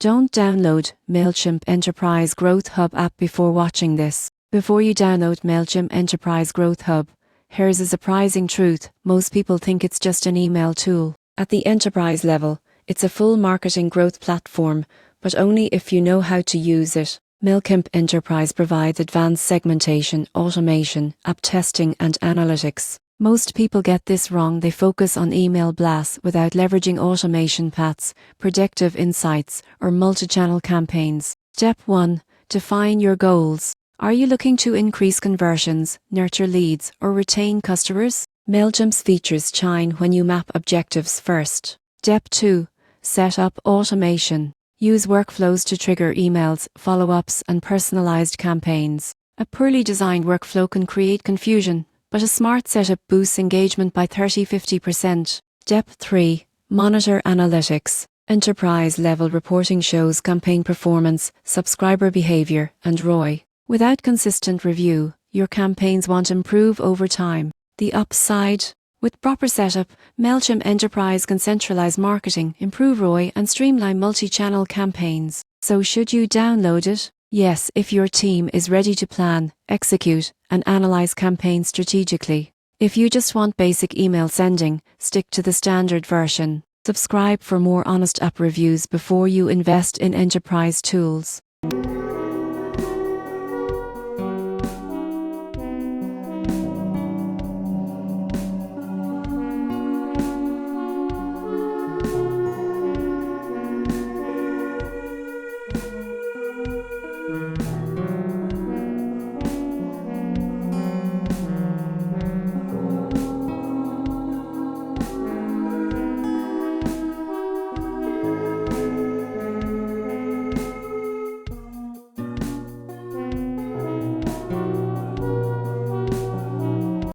Don't download Mailchimp Enterprise Growth Hub app before watching this. Before you download Mailchimp Enterprise Growth Hub, here's a surprising truth: most people think it's just an email tool. At the enterprise level, it's a full marketing growth platform, but only if you know how to use it. Mailchimp Enterprise provides advanced segmentation, automation, app testing, and analytics. Most people get this wrong. They focus on email blasts without leveraging automation paths, predictive insights, or multi-channel campaigns. Step 1. Define your goals. Are you looking to increase conversions, nurture leads, or retain customers? Mailchimp's features shine when you map objectives first. Step 2. Set up automation. Use workflows to trigger emails, follow-ups, and personalized campaigns. A poorly designed workflow can create confusion, but a smart setup boosts engagement by 30–50%. Step 3. Monitor analytics. Enterprise-level reporting shows campaign performance, subscriber behavior, and ROI. Without consistent review, your campaigns won't improve over time. The upside: with proper setup, Mailchimp Enterprise can centralize marketing, improve ROI, and streamline multi-channel campaigns. So should you download it? Yes, if your team is ready to plan, execute, and analyze campaigns strategically. If you just want basic email sending, stick to the standard version. Subscribe for more honest app reviews before you invest in enterprise tools.